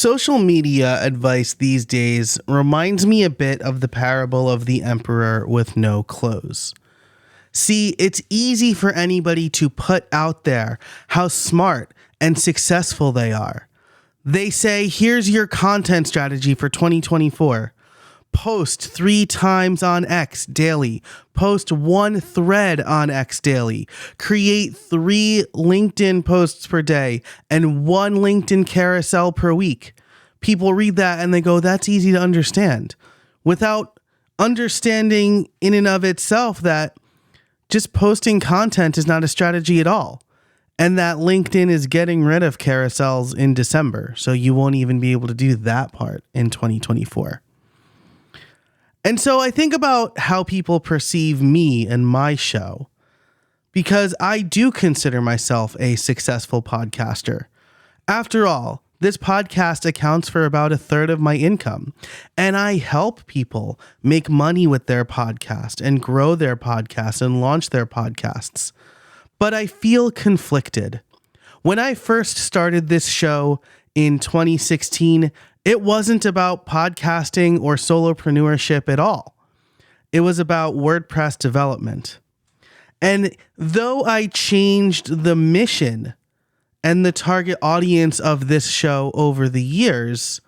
Social media advice these days reminds me a bit of the parable of the emperor with no clothes. See, it's easy for anybody to put out there how smart and successful they are. They say, here's your content strategy for 2024. Post 3 times on X daily. Post 1 thread on X daily. Create 3 LinkedIn posts per day and 1 LinkedIn carousel per week. People read that and they go, that's easy to understand, without understanding in and of itself that just posting content is not a strategy at all. And that LinkedIn is getting rid of carousels in December. So you won't even be able to do that part in 2024. And so I think about how people perceive me and my show, because I do consider myself a successful podcaster. After all, this podcast accounts for about 1/3 of my income, and I help people make money with their podcast and grow their podcast and launch their podcasts. But I feel conflicted. When I first started this show in 2016, it wasn't about podcasting or solopreneurship at all. It was about WordPress development. And though I changed the mission and the target audience of this show over the years,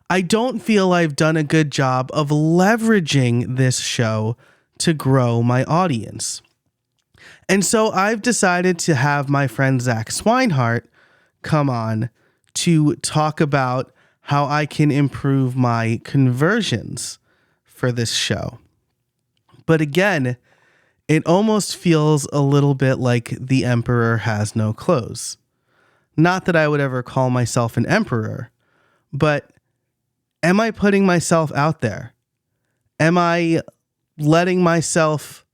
I don't feel I've done a good job of leveraging this show to grow my audience. And so I've decided to have my friend Zach Swinehart come on to talk about how I can improve my conversions for this show. But again, it almost feels a little bit like the emperor has no clothes. Not that I would ever call myself an emperor, but am I putting myself out there? Am I letting myself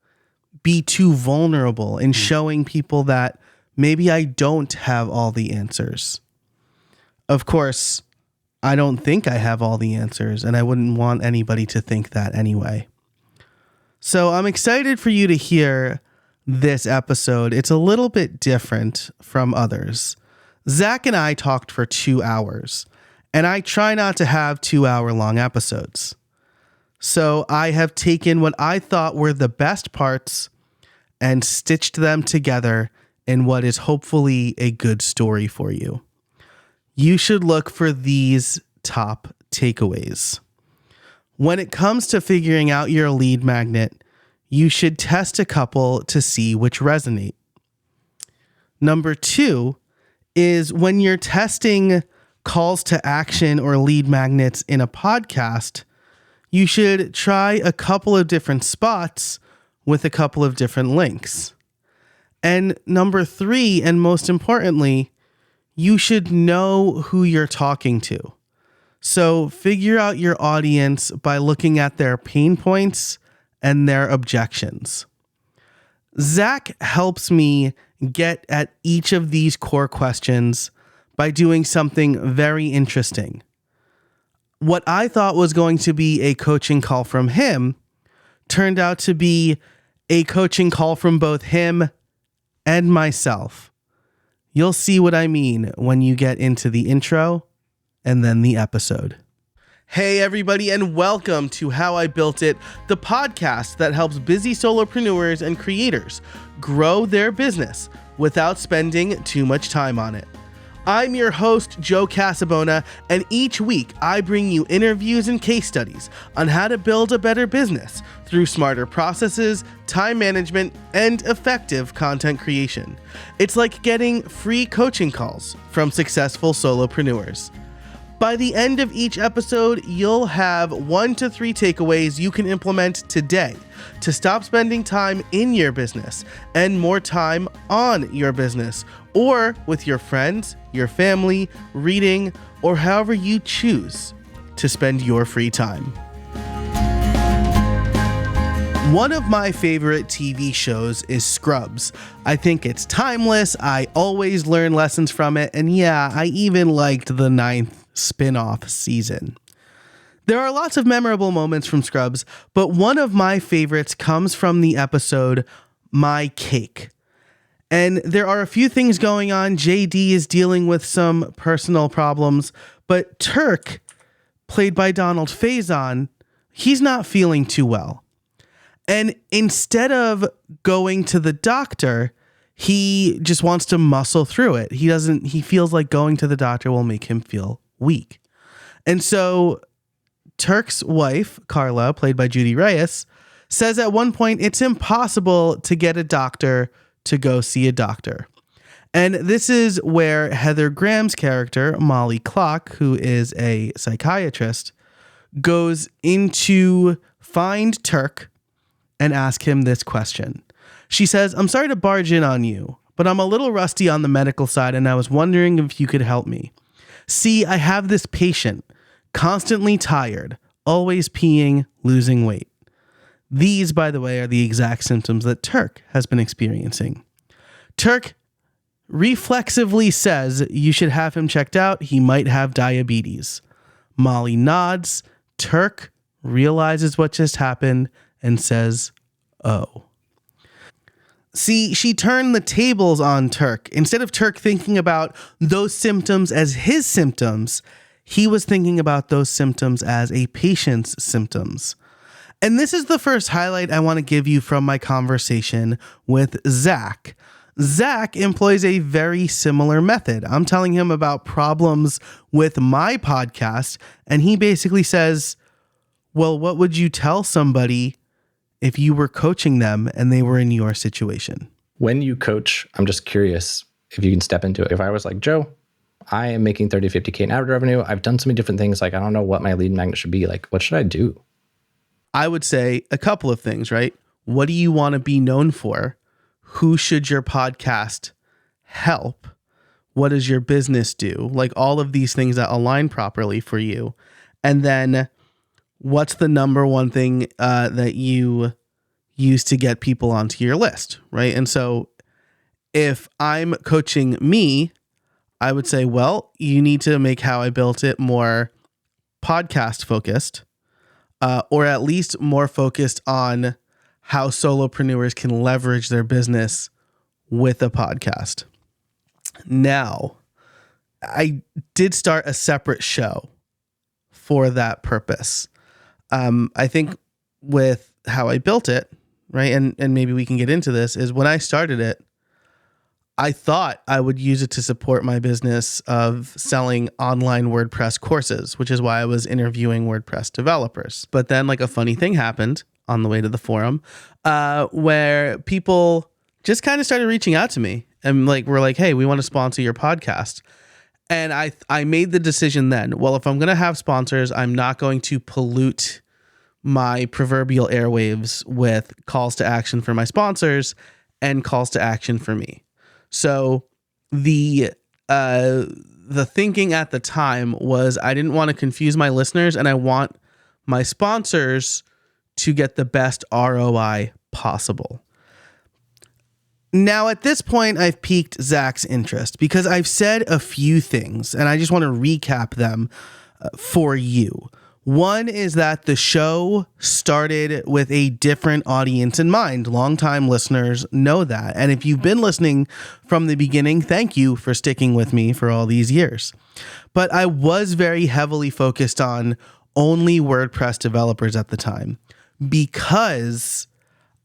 be too vulnerable in showing people that maybe I don't have all the answers? Of course, I don't think I have all the answers, and I wouldn't want anybody to think that anyway. So I'm excited for you to hear this episode. It's a little bit different from others. Zach and I talked for 2 hours, and I try not to have 2-hour-long episodes. So I have taken what I thought were the best parts and stitched them together in what is hopefully a good story for you. You should look for these top takeaways. When it comes to figuring out your lead magnet, you should test a couple to see which resonate. Number 2 is when you're testing calls to action or lead magnets in a podcast, you should try a couple of different spots with a couple of different links. And number 3, and most importantly, you should know who you're talking to. So figure out your audience by looking at their pain points and their objections. Zach helps me get at each of these core questions by doing something very interesting. What I thought was going to be a coaching call from him turned out to be a coaching call from both him and myself. You'll see what I mean when you get into the intro and then the episode. Hey everybody, and welcome to How I Built It, the podcast that helps busy solopreneurs and creators grow their business without spending too much time on it. I'm your host, Joe Casabona, and each week I bring you interviews and case studies on how to build a better business through smarter processes, time management, and effective content creation. It's like getting free coaching calls from successful solopreneurs. By the end of each episode, you'll have 1 to 3 takeaways you can implement today to stop spending time in your business and more time on your business or with your friends, your family, reading, or however you choose to spend your free time. One of my favorite TV shows is Scrubs. I think it's timeless. I always learn lessons from it. And yeah, I even liked the 9th spin-off season. There are lots of memorable moments from Scrubs, but one of my favorites comes from the episode My Cake. And there are a few things going on. JD is dealing with some personal problems, But Turk, played by Donald Faison, he's not feeling too well. And instead of going to the doctor, he just wants to muscle through it. He feels like going to the doctor will make him feel weak. And so Turk's wife, Carla, played by Judy Reyes, says at one point it's impossible to get a doctor to go see a doctor. And this is where Heather Graham's character, Molly Clock, who is a psychiatrist, goes in to find Turk and ask him this question. She says, "I'm sorry to barge in on you, but I'm a little rusty on the medical side and I was wondering if you could help me. See, I have this patient, constantly tired, always peeing, losing weight. These, by the way, are the exact symptoms that Turk has been experiencing." Turk reflexively says you should have him checked out. He might have diabetes. Molly nods. Turk realizes what just happened and says, "Oh." See, she turned the tables on Turk. Instead of Turk thinking about those symptoms as his symptoms, he was thinking about those symptoms as a patient's symptoms. And this is the first highlight I want to give you from my conversation with Zach. Zach employs a very similar method. I'm telling him about problems with my podcast, and he basically says, well, what would you tell somebody if you were coaching them and they were in your situation? When you coach, I'm just curious if you can step into it. If I was like, Joe, I am making 30, 50K in ad revenue. I've done so many different things. Like, I don't know what my lead magnet should be. Like, what should I do? I would say a couple of things, right? What do you want to be known for? Who should your podcast help? What does your business do? Like all of these things that align properly for you. And then what's the number one thing that you use to get people onto your list, right? And so if I'm coaching me, I would say, well, you need to make How I Built It more podcast focused, or at least more focused on how solopreneurs can leverage their business with a podcast. Now, I did start a separate show for that purpose. I think with How I Built It, right, and maybe we can get into this, is when I started it, I thought I would use it to support my business of selling online WordPress courses, which is why I was interviewing WordPress developers. But then like a funny thing happened on the way to the forum, where people just kind of started reaching out to me and like, were like, hey, we want to sponsor your podcast. And I made the decision then, well, if I'm going to have sponsors, I'm not going to pollute my proverbial airwaves with calls to action for my sponsors and calls to action for me. So the thinking at the time was I didn't want to confuse my listeners and I want my sponsors to get the best ROI possible. Now, at this point, I've piqued Zach's interest because I've said a few things and I just want to recap them for you. One is that the show started with a different audience in mind. Longtime listeners know that. And if you've been listening from the beginning, thank you for sticking with me for all these years. But I was very heavily focused on only WordPress developers at the time because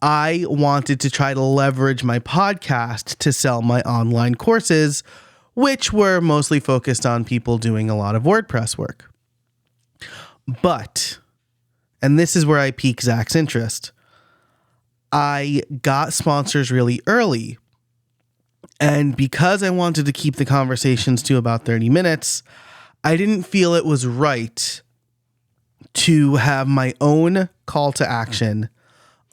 I wanted to try to leverage my podcast to sell my online courses, which were mostly focused on people doing a lot of WordPress work. But, and this is where I pique Zach's interest, I got sponsors really early. And because I wanted to keep the conversations to about 30 minutes, I didn't feel it was right to have my own call to action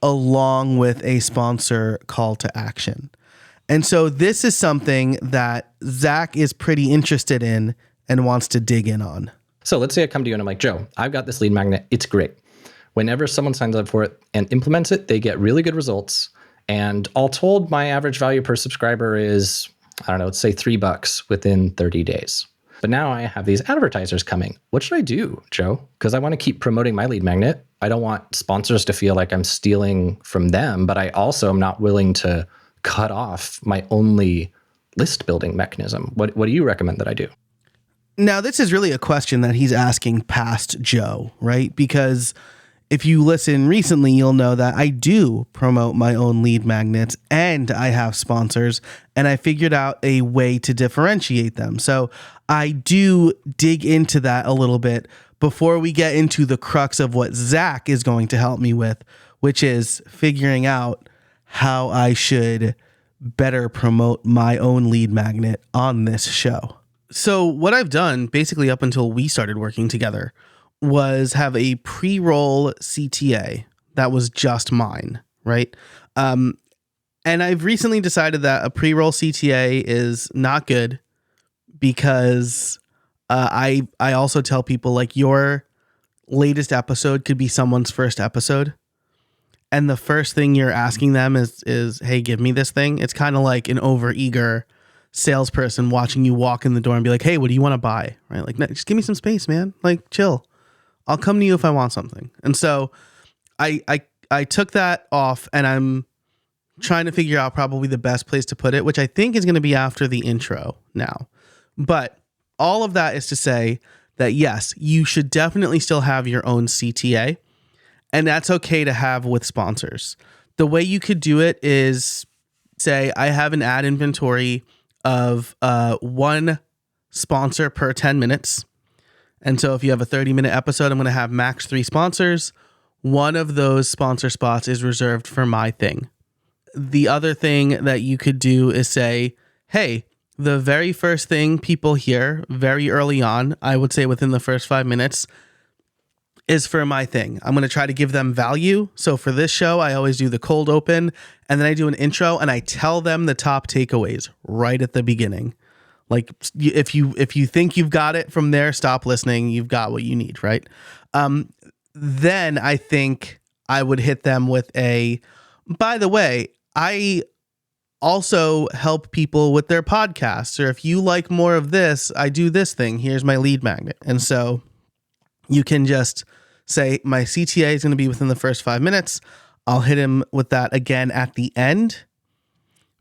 along with a sponsor call to action. And so this is something that Zach is pretty interested in and wants to dig in on. So let's say I come to you and I'm like, Joe, I've got this lead magnet. It's great. Whenever someone signs up for it and implements it, they get really good results. And all told, my average value per subscriber is, I don't know, let's say $3 within 30 days. But now I have these advertisers coming. What should I do, Joe? Because I want to keep promoting my lead magnet. I don't want sponsors to feel like I'm stealing from them, but I also am not willing to cut off my only list building mechanism. What do you recommend that I do? Now, this is really a question that he's asking past Joe, right? Because if you listen recently, you'll know that I do promote my own lead magnets and I have sponsors, and I figured out a way to differentiate them. So I do dig into that a little bit before we get into the crux of what Zach is going to help me with, which is figuring out how I should better promote my own lead magnet on this show. So what I've done basically up until we started working together was have a pre-roll CTA that was just mine, right? And I've recently decided that a pre-roll CTA is not good because I also tell people, like, your latest episode could be someone's first episode. And the first thing you're asking them is, hey, give me this thing. It's kind of like an overeager salesperson watching you walk in the door and be like, hey, what do you want to buy? Right? Like, no, just give me some space, man. Like, chill. I'll come to you if I want something. And so I took that off, and I'm trying to figure out probably the best place to put it, which I think is going to be after the intro now. But all of that is to say that, yes, you should definitely still have your own CTA, and that's okay to have with sponsors. The way you could do it is say, I have an ad inventory of one sponsor per 10 minutes. And so if you have a 30-minute episode, I'm going to have max 3 sponsors. One of those sponsor spots is reserved for my thing. The other thing that you could do is say, hey, the very first thing people hear very early on, I would say within the first 5 minutes, is for my thing. I'm going to try to give them value. So for this show, I always do the cold open, and then I do an intro, and I tell them the top takeaways right at the beginning. Like, if you think you've got it from there, stop listening. You've got what you need, right? Then I think I would hit them with a, by the way, I also help people with their podcasts, or if you like more of this, I do this thing. Here's my lead magnet. And so you can just say, my CTA is going to be within the first 5 minutes. I'll hit him with that again at the end.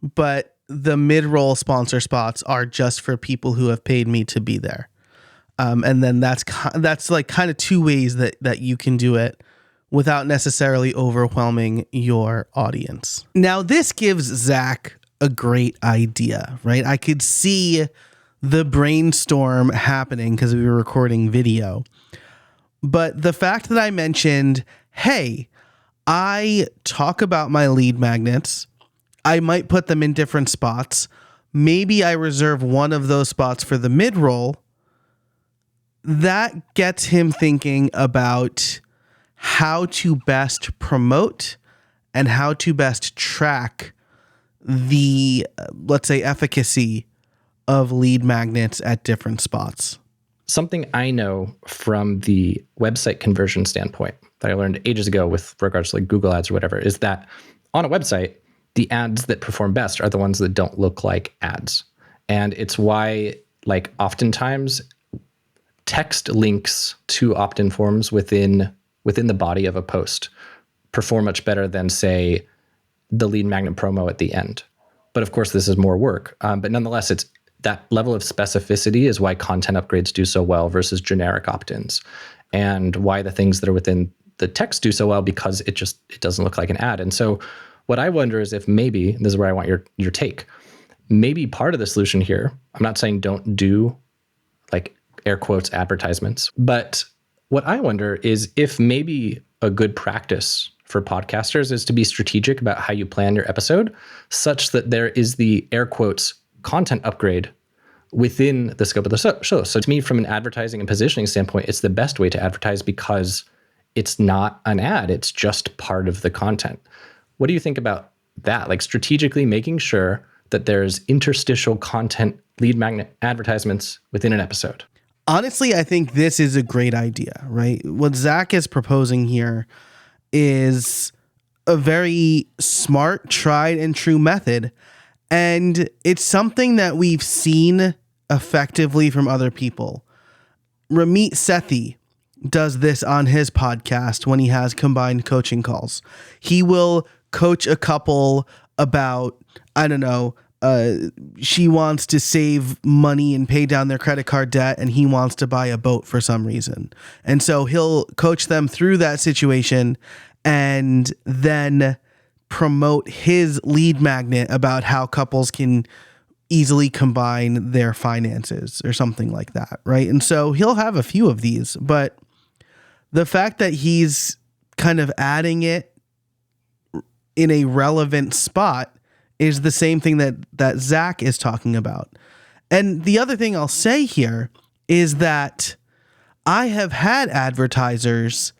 But the mid-roll sponsor spots are just for people who have paid me to be there. And then that's like kind of 2 ways that you can do it without necessarily overwhelming your audience. Now, this gives Zach a great idea, right? I could see the brainstorm happening because we were recording video. But the fact that I mentioned, hey, I talk about my lead magnets, I might put them in different spots. Maybe I reserve one of those spots for the mid-roll. That gets him thinking about how to best promote and how to best track the, let's say, efficacy of lead magnets at different spots. Something I know from the website conversion standpoint that I learned ages ago with regards to like Google ads or whatever is that on a website, the ads that perform best are the ones that don't look like ads. And it's why, like, oftentimes text links to opt-in forms within the body of a post perform much better than, say, the lead magnet promo at the end. But of course, this is more work. But nonetheless, it's that level of specificity is why content upgrades do so well versus generic opt-ins, and why the things that are within the text do so well, because it doesn't look like an ad. And so what I wonder is if maybe, this is where I want your take, maybe part of the solution here, I'm not saying don't do like air quotes advertisements, but what I wonder is if maybe a good practice for podcasters is to be strategic about how you plan your episode such that there is the air quotes content upgrade within the scope of the show. So to me, from an advertising and positioning standpoint, it's the best way to advertise because it's not an ad. It's just part of the content. What do you think about that? Like strategically making sure that there's interstitial content lead magnet advertisements within an episode. Honestly, I think this is a great idea, right? What Zach is proposing here is a very smart, tried and true method. And it's something that we've seen effectively from other people. Ramit Sethi does this on his podcast when he has combined coaching calls. He will coach a couple about, I don't know, she wants to save money and pay down their credit card debt, and he wants to buy a boat for some reason. And so he'll coach them through that situation and then promote his lead magnet about how couples can easily combine their finances or something like that, right? And so he'll have a few of these, but the fact that he's kind of adding it in a relevant spot is the same thing that Zach is talking about. And the other thing I'll say here is that I have had advertisers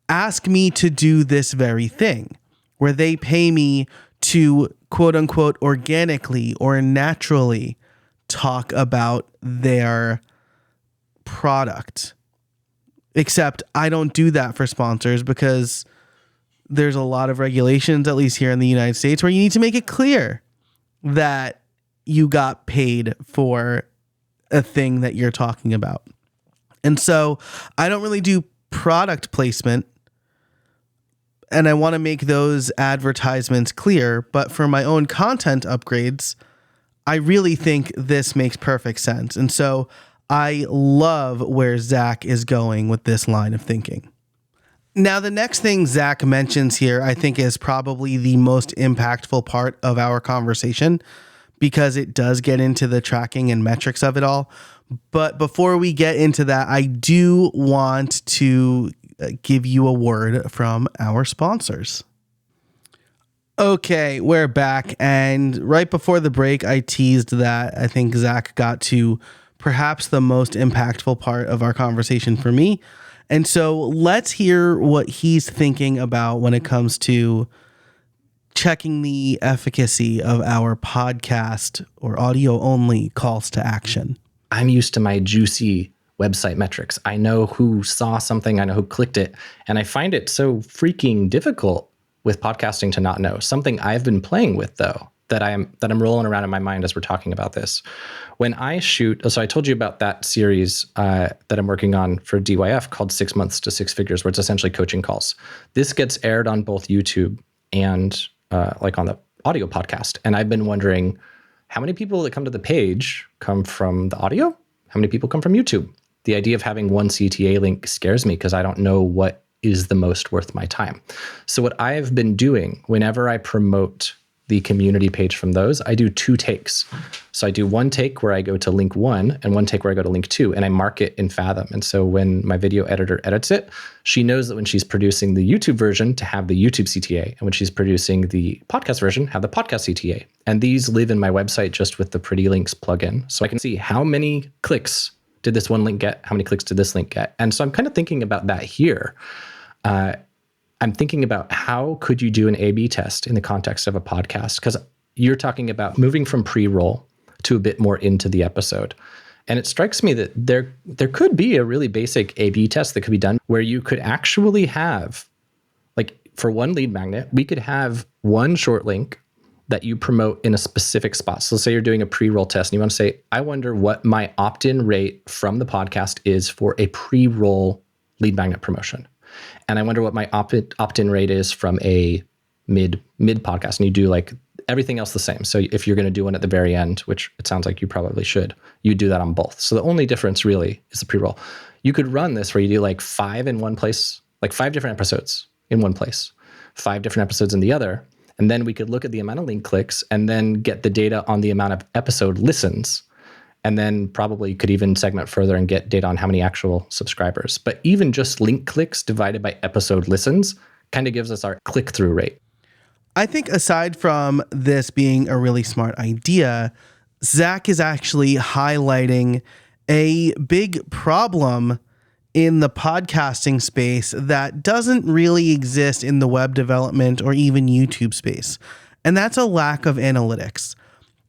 ask me to do this very thing, where they pay me to quote unquote organically or naturally talk about their product. Except I don't do that for sponsors because there's a lot of regulations, at least here in the United States, where you need to make it clear that you got paid for a thing that you're talking about. And so I don't really do product placement, and I want to make those advertisements clear. But for my own content upgrades, I really think this makes perfect sense. And so I love where Zach is going with this line of thinking. Now, the next thing Zach mentions here, I think, is probably the most impactful part of our conversation because it does get into the tracking and metrics of it all. But before we get into that, I do want to give you a word from our sponsors. Okay, we're back. And right before the break, I teased that I think Zach got to perhaps the most impactful part of our conversation for me. And so let's hear what he's thinking about when it comes to checking the efficacy of our podcast or audio only calls to action. I'm used to my juicy website metrics. I know who saw something, I know who clicked it, and I find it so freaking difficult with podcasting to not know. Something I've been playing with though, that I'm rolling around in my mind as we're talking about this. When I shoot, so I told you about that series that I'm working on for DYF called 6 Months to Six Figures, where it's essentially coaching calls. This gets aired on both YouTube and like on the audio podcast. And I've been wondering how many people that come to the page come from the audio? How many people come from YouTube? The idea of having one CTA link scares me because I don't know what is the most worth my time. So what I've been doing whenever I promote the community page from those, I do 2 takes. So I do one take where I go to link 1 and one take where I go to link 2, and I mark it in Fathom. And so when my video editor edits it, she knows that when she's producing the YouTube version to have the YouTube CTA, and when she's producing the podcast version, have the podcast CTA. And these live in my website just with the Pretty Links plugin. So I can see how many clicks did this one link get, how many clicks did this link get. And so I'm kind of thinking about that here. I'm thinking about how could you do an A/B test in the context of a podcast? Because you're talking about moving from pre-roll to a bit more into the episode. And it strikes me that there could be a really basic A/B test that could be done where you could actually have, like for one lead magnet, we could have one short link that you promote in a specific spot. So say you're doing a pre-roll test and you want to say, I wonder what my opt-in rate from the podcast is for a pre-roll lead magnet promotion. And I wonder what my opt-in rate is from a mid podcast. And you do like everything else the same. So if you're going to do one at the very end, which it sounds like you probably should, you do that on both. So the only difference really is the pre-roll. You could run this where you do like 5 in one place, like 5 different episodes in one place, 5 different episodes in the other. And then we could look at the amount of link clicks and then get the data on the amount of episode listens. And then probably could even segment further and get data on how many actual subscribers. But even just link clicks divided by episode listens kind of gives us our click-through rate. I think aside from this being a really smart idea, Zach is actually highlighting a big problem in the podcasting space that doesn't really exist in the web development or even YouTube space. And that's a lack of analytics.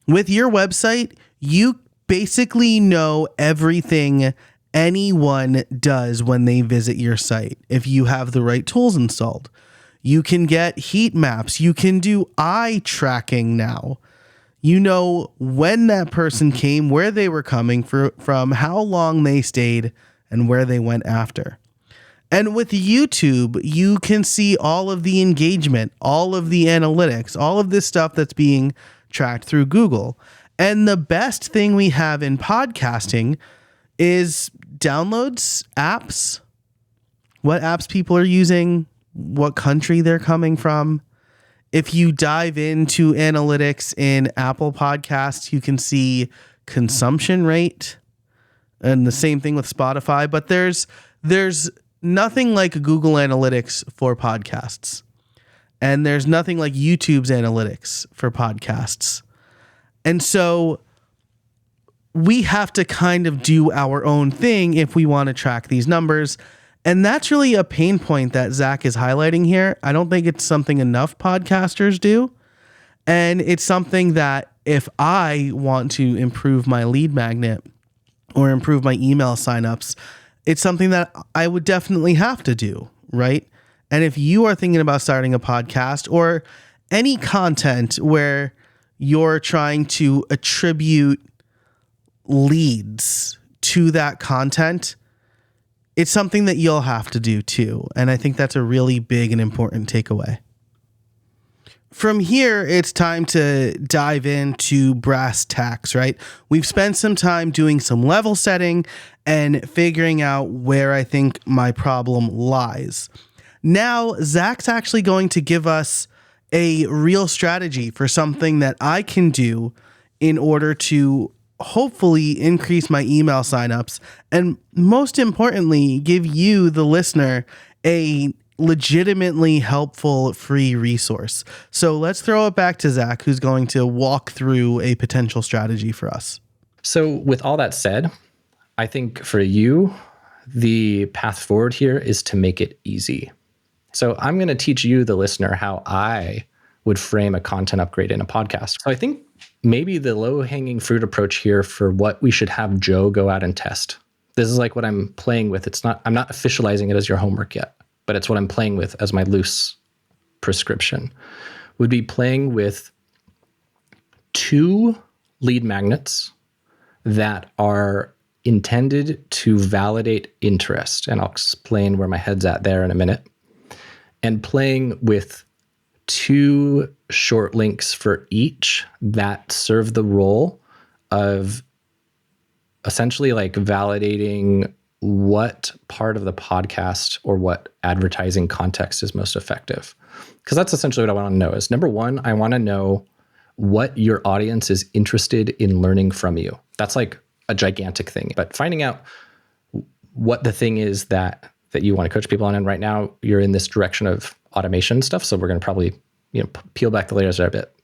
With your website, you basically know everything anyone does when they visit your site if you have the right tools installed. You can get heat maps. You can do eye tracking now. You know when that person came, where they were coming from, how long they stayed, and where they went after. And with YouTube, you can see all of the engagement, all of the analytics, all of this stuff that's being tracked through Google. And the best thing we have in podcasting is downloads, apps, what apps people are using, what country they're coming from. If you dive into analytics in Apple Podcasts, you can see consumption rate, and the same thing with Spotify. But there's nothing like Google Analytics for podcasts, and there's nothing like YouTube's analytics for podcasts. And so we have to kind of do our own thing if we want to track these numbers. And that's really a pain point that Zach is highlighting here. I don't think it's something enough podcasters do. And it's something that if I want to improve my lead magnet or improve my email signups, it's something that I would definitely have to do, right? And if you are thinking about starting a podcast or any content where you're trying to attribute leads to that content, it's something that you'll have to do too. And I think that's a really big and important takeaway. From here, it's time to dive into brass tacks, right? We've spent some time doing some level setting and figuring out where I think my problem lies. Now, Zach's actually going to give us a real strategy for something that I can do in order to hopefully increase my email signups, and most importantly, give you, the listener, a legitimately helpful free resource. So let's throw it back to Zach, who's going to walk through a potential strategy for us. So with all that said, I think for you, the path forward here is to make it easy. So I'm going to teach you, the listener, how I would frame a content upgrade in a podcast. So I think maybe the low-hanging fruit approach here for what we should have Joe go out and test. This is like what I'm playing with. I'm not officializing it as your homework yet, but it's what I'm playing with as my loose prescription. Would be playing with 2 lead magnets that are intended to validate interest. And I'll explain where my head's at there in a minute. And playing with 2 short links for each that serve the role of essentially like validating what part of the podcast or what advertising context is most effective. Because that's essentially what I want to know is, number one, I want to know what your audience is interested in learning from you. That's like a gigantic thing. But finding out what the thing is that you want to coach people on, and right now you're in this direction of automation stuff. So we're going to probably, peel back the layers there a bit.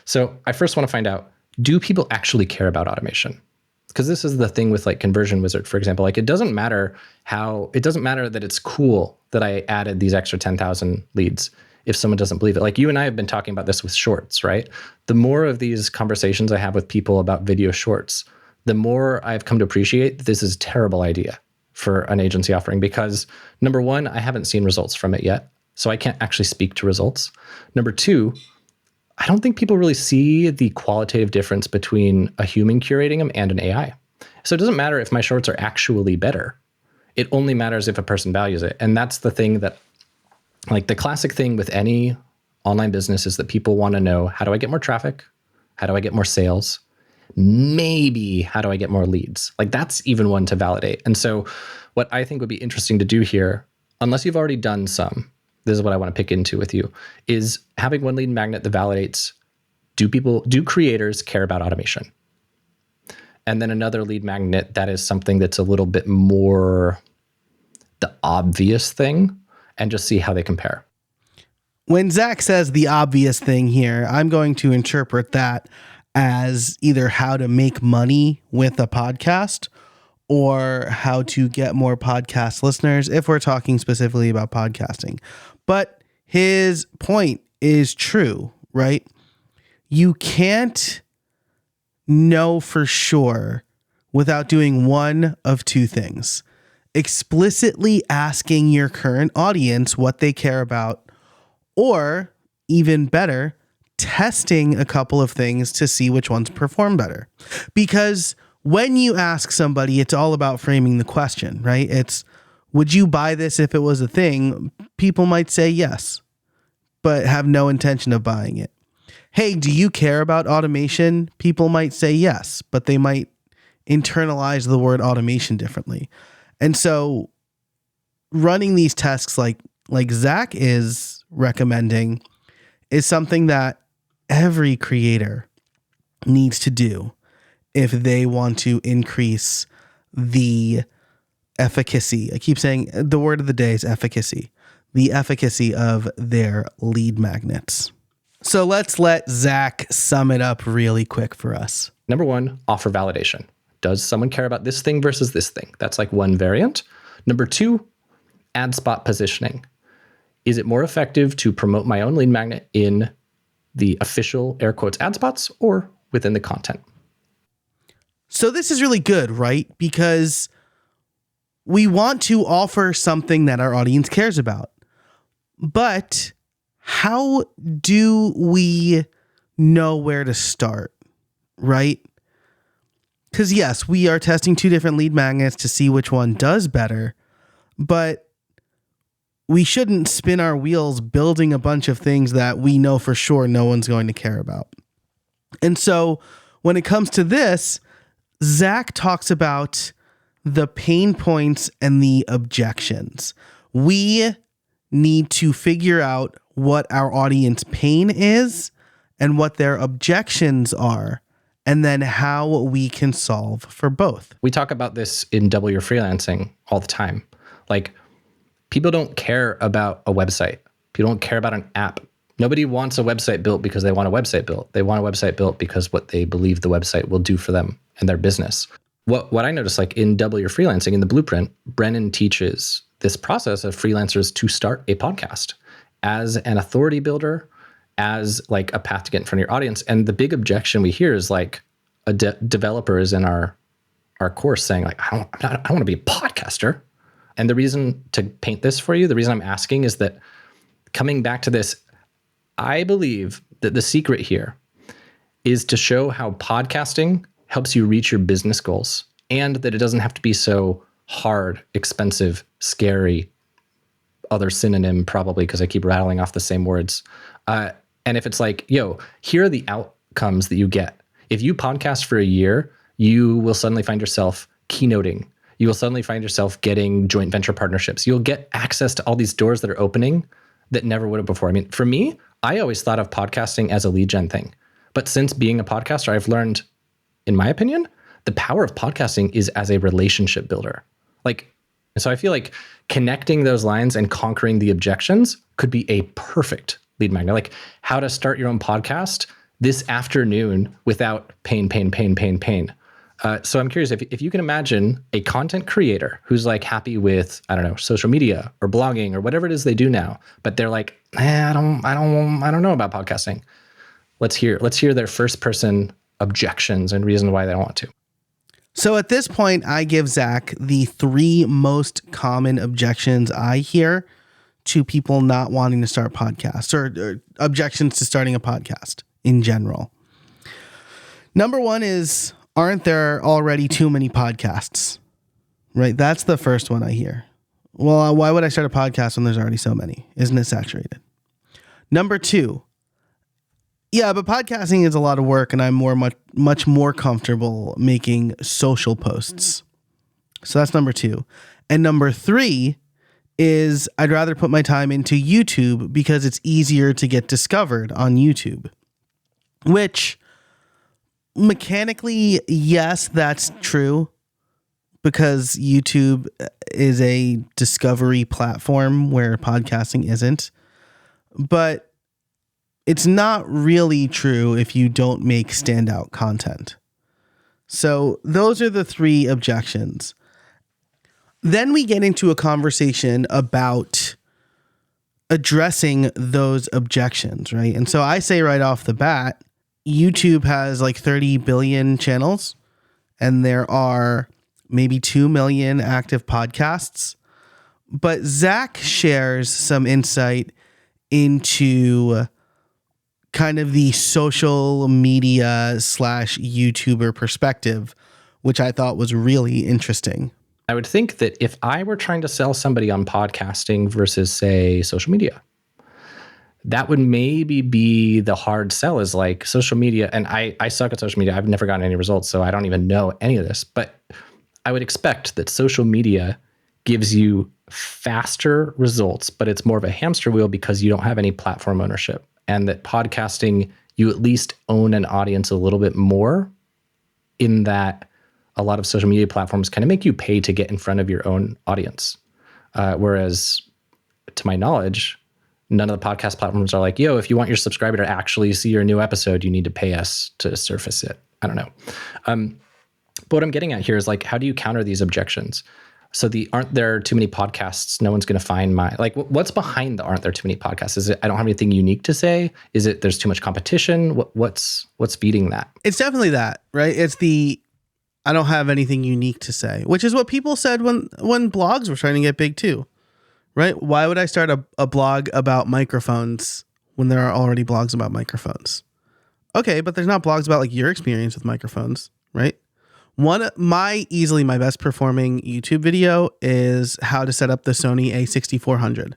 So I first want to find out, do people actually care about automation? Because this is the thing with like Conversion Wizard, for example. Like it doesn't matter that it's cool that I added these extra 10,000 leads if someone doesn't believe it. Like you and I have been talking about this with shorts, right? The more of these conversations I have with people about video shorts, the more I've come to appreciate that this is a terrible idea for an agency offering, because number one, I haven't seen results from it yet, so I can't actually speak to results. Number two, I don't think people really see the qualitative difference between a human curating them and an AI. So it doesn't matter if my shorts are actually better. It only matters if a person values it. And that's the thing that, like the classic thing with any online business is that people want to know, how do I get more traffic? How do I get more sales? Maybe how do I get more leads? Like that's even one to validate. And so what I think would be interesting to do here, unless you've already done some, this is what I want to pick into with you, is having one lead magnet that validates, do creators care about automation? And then another lead magnet that is something that's a little bit more the obvious thing, and just see how they compare. When Zach says the obvious thing here, I'm going to interpret that as either how to make money with a podcast or how to get more podcast listeners, if we're talking specifically about podcasting. But his point is true, right? You can't know for sure without doing one of 2 things. Explicitly asking your current audience what they care about, or even better, testing a couple of things to see which ones perform better. Because when you ask somebody, it's all about framing the question, right? It's, would you buy this if it was a thing? People might say yes, but have no intention of buying it. hey, do you care about automation? People might say yes, but they might internalize the word automation differently. And so running these tests like Zach is recommending is something that every creator needs to do if they want to increase the efficacy. I keep saying the word of the day is efficacy. The efficacy of their lead magnets. So let's let Zach sum it up really quick for us. Number one, offer validation. Does someone care about this thing versus this thing? That's like one variant. Number two, ad spot positioning. Is it more effective to promote my own lead magnet in the official air quotes ad spots or within the content? So this is really good, right? Because we want to offer something that our audience cares about. But how do we know where to start, right? Because yes, we are testing two different lead magnets to see which one does better, but we shouldn't spin our wheels building a bunch of things that we know for sure no one's going to care about. And so when it comes to this, Zach talks about the pain points and the objections. We need to figure out what our audience pain is and what their objections are, and then how we can solve for both. We talk about this in Double Your Freelancing all the time. Like, people don't care about a website. People don't care about an app. Nobody wants a website built because they want a website built. They want a website built because what they believe the website will do for them and their business. What I noticed, like in Double Your Freelancing, in the blueprint, Brennan teaches this process of freelancers to start a podcast as an authority builder, as like a path to get in front of your audience. And the big objection we hear is like a developer is in our course saying like, I don't want to be a podcaster. And the reason to paint this for you, the reason I'm asking is that coming back to this, I believe that the secret here is to show how podcasting helps you reach your business goals and that it doesn't have to be so hard, expensive, scary, other synonym probably because I keep rattling off the same words. And if it's like, yo, here are the outcomes that you get. If you podcast for a year, you will suddenly find yourself keynoting. You will suddenly find yourself getting joint venture partnerships. You'll get access to all these doors that are opening that never would have before. I mean, for me, I always thought of podcasting as a lead gen thing. But since being a podcaster, I've learned, in my opinion, the power of podcasting is as a relationship builder. So I feel like connecting those lines and conquering the objections could be a perfect lead magnet. Like how to start your own podcast this afternoon without pain. So I'm curious if you can imagine a content creator who's like happy with, I don't know, social media or blogging or whatever it is they do now, but they're like, I don't know about podcasting. Let's hear their first person objections and reason why they don't want to. So at this point, I give Zach the three most common objections I hear to people not wanting to start podcasts or objections to starting a podcast in general. Number one is, aren't there already too many podcasts? Right? That's the first one I hear. Well, why would I start a podcast when there's already so many? Isn't it saturated? Number two, yeah, but podcasting is a lot of work and I'm much more comfortable making social posts. So that's number two. And number three is I'd rather put my time into YouTube because it's easier to get discovered on YouTube. Which mechanically, yes, that's true because YouTube is a discovery platform where podcasting isn't. But it's not really true if you don't make standout content. So those are the three objections. Then we get into a conversation about addressing those objections, right? And so I say right off the bat, YouTube has like 30 billion channels and there are maybe 2 million active podcasts. But Zach shares some insight into kind of the social media / YouTuber perspective, which I thought was really interesting. I would think that if I were trying to sell somebody on podcasting versus, say, social media, that would maybe be the hard sell, is like social media. And I suck at social media. I've never gotten any results, so I don't even know any of this. But I would expect that social media gives you faster results, but it's more of a hamster wheel because you don't have any platform ownership. And that podcasting, you at least own an audience a little bit more, in that a lot of social media platforms kind of make you pay to get in front of your own audience. Whereas, to my knowledge, none of the podcast platforms are like, yo, if you want your subscriber to actually see your new episode, you need to pay us to surface it. I don't know. But what I'm getting at here is like, how do you counter these objections? So aren't there too many podcasts? No one's going to find what's behind the aren't there too many podcasts? Is it, I don't have anything unique to say? Is it, there's too much competition? What's feeding that? It's definitely that, right? It's I don't have anything unique to say, which is what people said when blogs were trying to get big too, right? Why would I start a blog about microphones when there are already blogs about microphones? Okay, but there's not blogs about like your experience with microphones, right? Easily my best performing YouTube video is how to set up the Sony A6400.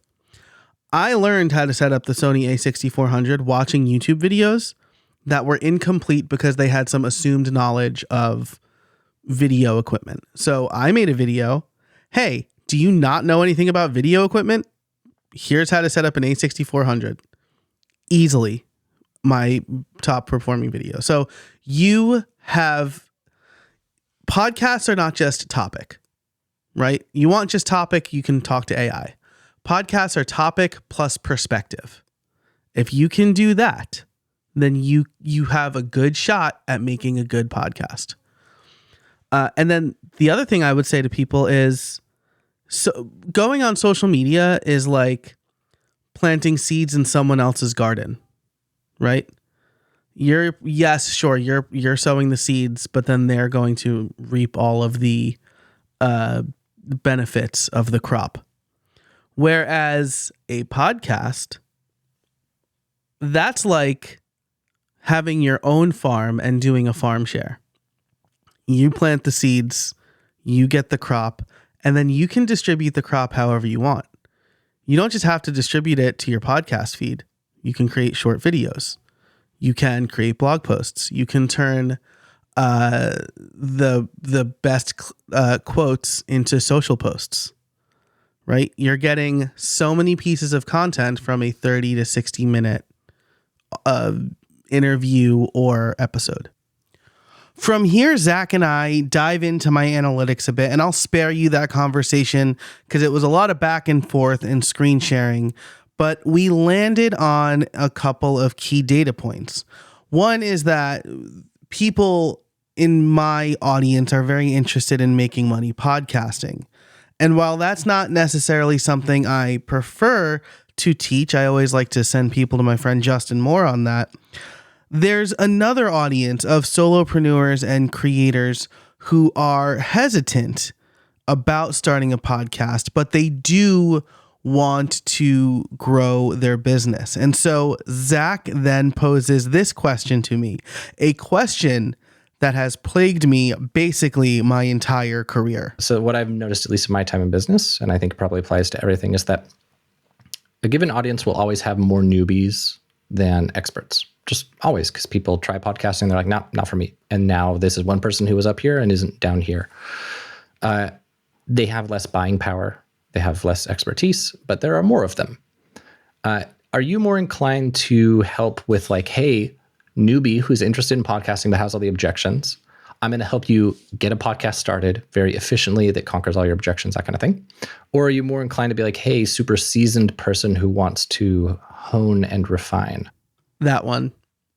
I learned how to set up the Sony A6400 watching YouTube videos that were incomplete because they had some assumed knowledge of video equipment. So I made a video. Hey, do you not know anything about video equipment? Here's how to set up an A6400. Easily my top performing video. So podcasts are not just topic, right? You want just topic, you can talk to AI. Podcasts are topic plus perspective. If you can do that, then you have a good shot at making a good podcast. And then the other thing I would say to people is, so going on social media is like planting seeds in someone else's garden, right? You're sowing the seeds, but then they're going to reap all of the benefits of the crop. Whereas a podcast, that's like having your own farm and doing a farm share. You plant the seeds, you get the crop, and then you can distribute the crop however you want. You don't just have to distribute it to your podcast feed. You can create short videos. You can create blog posts. You can turn the best quotes into social posts, right? You're getting so many pieces of content from a 30 to 60 minute interview or episode. From here, Zach and I dive into my analytics a bit, and I'll spare you that conversation because it was a lot of back and forth and screen sharing. But we landed on a couple of key data points. One is that people in my audience are very interested in making money podcasting. And while that's not necessarily something I prefer to teach, I always like to send people to my friend Justin Moore on that. There's another audience of solopreneurs and creators who are hesitant about starting a podcast, but they do want to grow their business. And so Zach then poses this question to me, a question that has plagued me basically my entire career. So what I've noticed, at least in my time in business, and I think it probably applies to everything, is that a given audience will always have more newbies than experts. Just always, because people try podcasting, they're like, no, not for me. And now this is one person who was up here and isn't down here. They have less buying power. They have less expertise, but there are more of them. Are you more inclined to help with like, hey, newbie who's interested in podcasting but has all the objections, I'm going to help you get a podcast started very efficiently that conquers all your objections, that kind of thing? Or are you more inclined to be like, hey, super seasoned person who wants to hone and refine? That one.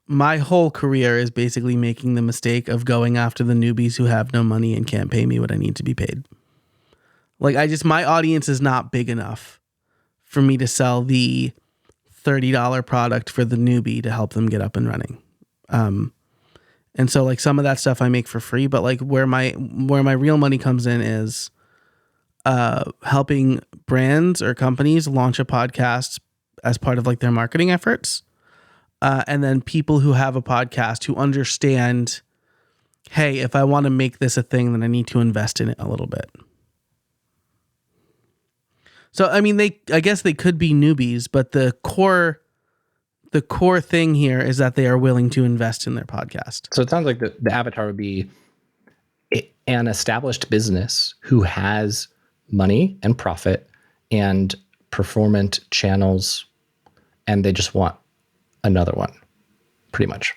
My whole career is basically making the mistake of going after the newbies who have no money and can't pay me what I need to be paid. Like my audience is not big enough for me to sell the $30 product for the newbie to help them get up and running. And so like some of that stuff I make for free, but like where my real money comes in is helping brands or companies launch a podcast as part of like their marketing efforts. And then people who have a podcast who understand, hey, if I want to make this a thing, then I need to invest in it a little bit. So, I mean, I guess they could be newbies, but the core The core thing here is that they are willing to invest in their podcast. So it sounds like the avatar would be an established business who has money and profit and performant channels, and they just want another one, pretty much.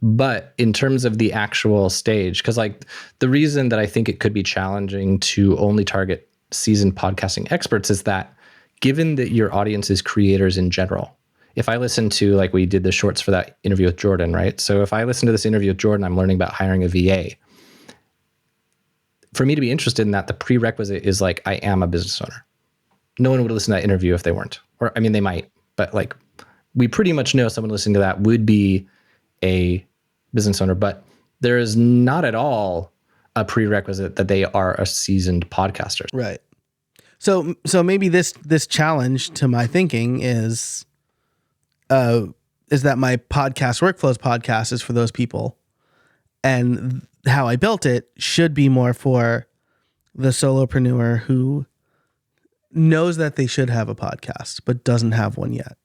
But in terms of the actual stage, because like the reason that I think it could be challenging to only target seasoned podcasting experts is that given that your audience is creators in general, if I listen to, like we did the shorts for that interview with Jordan, right? So if I listen to this interview with Jordan, I'm learning about hiring a VA. For me to be interested in that, the prerequisite is like, I am a business owner. No one would listen to that interview if they weren't. Or, I mean, they might, but like we pretty much know someone listening to that would be a business owner, but there is not at all a prerequisite that they are a seasoned podcaster. Right. So maybe this challenge to my thinking is that my podcast workflows podcast is for those people, and how I built it should be more for the solopreneur who knows that they should have a podcast but doesn't have one yet.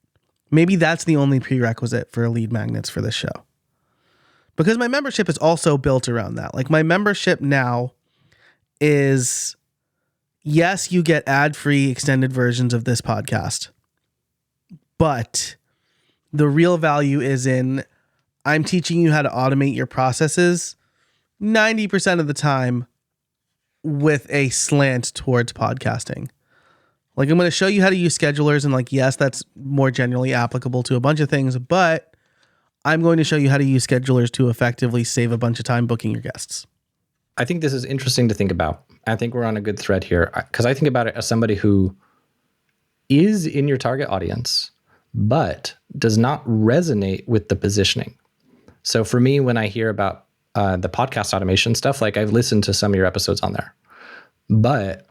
Maybe that's the only prerequisite for lead magnets for this show. Because my membership is also built around that. Like my membership now is, yes, you get ad-free extended versions of this podcast, but the real value is in I'm teaching you how to automate your processes 90% of the time with a slant towards podcasting. Like I'm going to show you how to use schedulers, and like, yes, that's more generally applicable to a bunch of things, but I'm going to show you how to use schedulers to effectively save a bunch of time booking your guests. I think this is interesting to think about. I think we're on a good thread here because I think about it as somebody who is in your target audience, but does not resonate with the positioning. So for me, when I hear about the podcast automation stuff, like I've listened to some of your episodes on there, but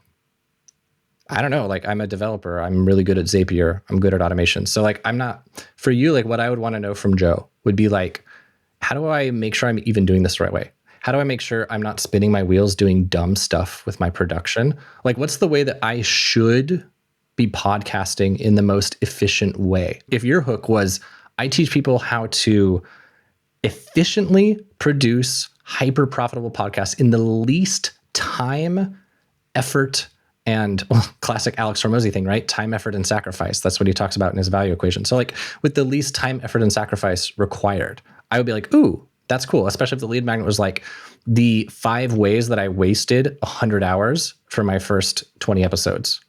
I don't know, like I'm a developer. I'm really good at Zapier. I'm good at automation. So like I'm not, for you, like what I would want to know from Joe would be like, how do I make sure I'm even doing this the right way? How do I make sure I'm not spinning my wheels doing dumb stuff with my production? Like what's the way that I should be podcasting in the most efficient way? If your hook was, I teach people how to efficiently produce hyper profitable podcasts in the least time, effort, and classic Alex Hormozy thing, right? Time, effort, and sacrifice. That's what he talks about in his value equation. So like with the least time, effort, and sacrifice required, I would be like, ooh, that's cool. Especially if the lead magnet was like the 5 ways that I wasted 100 hours for my first 20 episodes.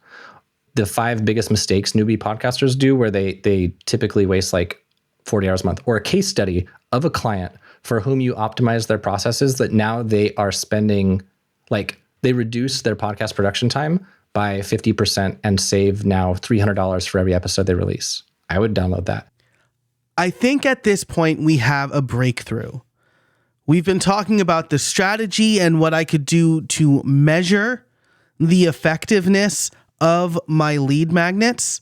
The 5 biggest mistakes newbie podcasters do where they typically waste like 40 hours a month, or a case study of a client for whom you optimize their processes that now they are spending, like they reduce their podcast production time by 50% and save now $300 for every episode they release. I would download that. I think at this point we have a breakthrough. We've been talking about the strategy and what I could do to measure the effectiveness of my lead magnets.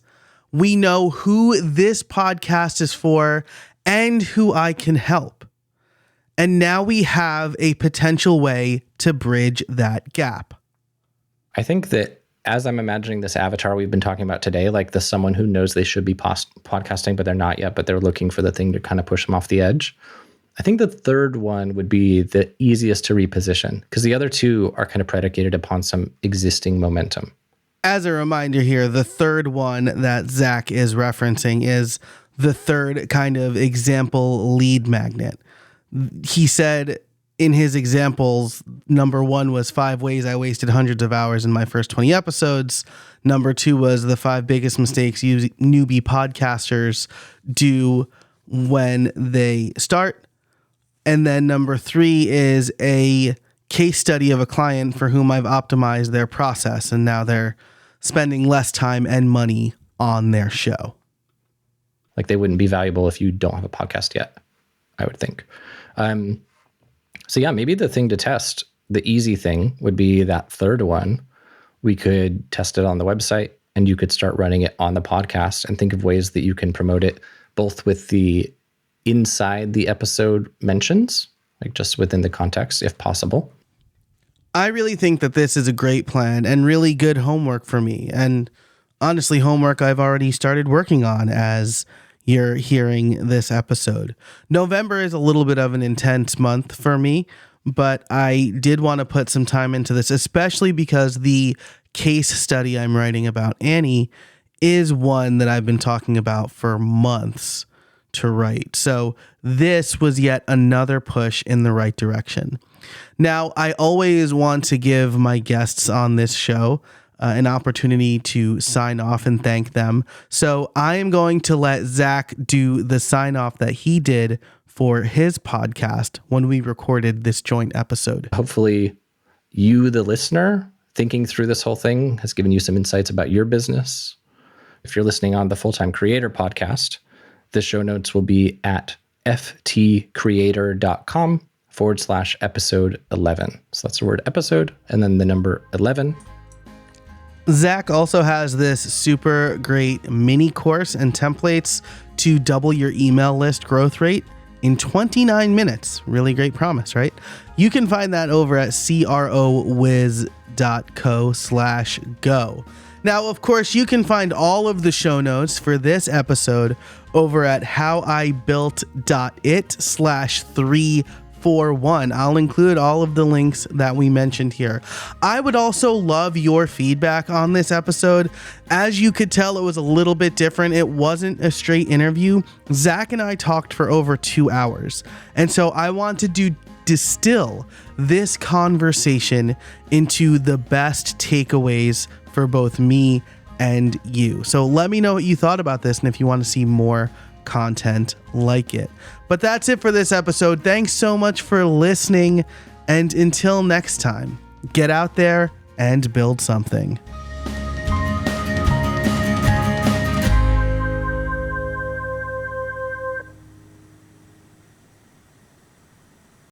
We know who this podcast is for and who I can help. And now we have a potential way to bridge that gap. I think that as I'm imagining this avatar we've been talking about today, like the someone who knows they should be podcasting, but they're not yet, but they're looking for the thing to kind of push them off the edge. I think the third one would be the easiest to reposition because the other 2 are kind of predicated upon some existing momentum. As a reminder here, the third one that Zach is referencing is the third kind of example lead magnet. He said in his examples, number 1 was 5 ways I wasted hundreds of hours in my first 20 episodes. Number 2 was the 5 biggest mistakes newbie podcasters do when they start. And then number 3 is a case study of a client for whom I've optimized their process, and now they're spending less time and money on their show. Like they wouldn't be valuable if you don't have a podcast yet, I would think. So yeah, maybe the thing to test, the easy thing would be that third one. We could test it on the website and you could start running it on the podcast and think of ways that you can promote it both with the inside the episode mentions, like just within the context, if possible. I really think that this is a great plan and really good homework for me. And honestly, homework I've already started working on as you're hearing this episode. November is a little bit of an intense month for me, but I did want to put some time into this, especially because the case study I'm writing about Annie is one that I've been talking about for months to write. So this was yet another push in the right direction. Now, I always want to give my guests on this show an opportunity to sign off and thank them. So I am going to let Zach do the sign off that he did for his podcast when we recorded this joint episode. Hopefully you, the listener, thinking through this whole thing has given you some insights about your business. If you're listening on the Full-Time Creator podcast, the show notes will be at ftcreator.com/episode 11. So that's the word episode and then the number 11. Zach also has this super great mini course and templates to double your email list growth rate in 29 minutes. Really great promise, right? You can find that over at crowiz.co/go. Now, of course, you can find all of the show notes for this episode over at howibuilt.it/341. I'll include all of the links that we mentioned here. I would also love your feedback on this episode. As you could tell, it was a little bit different. It wasn't a straight interview. Zach and I talked for over 2 hours. And so I wanted to distill this conversation into the best takeaways for both me and you. So let me know what you thought about this and if you want to see more content like it. But that's it for this episode. Thanks so much for listening. And until next time, get out there and build something.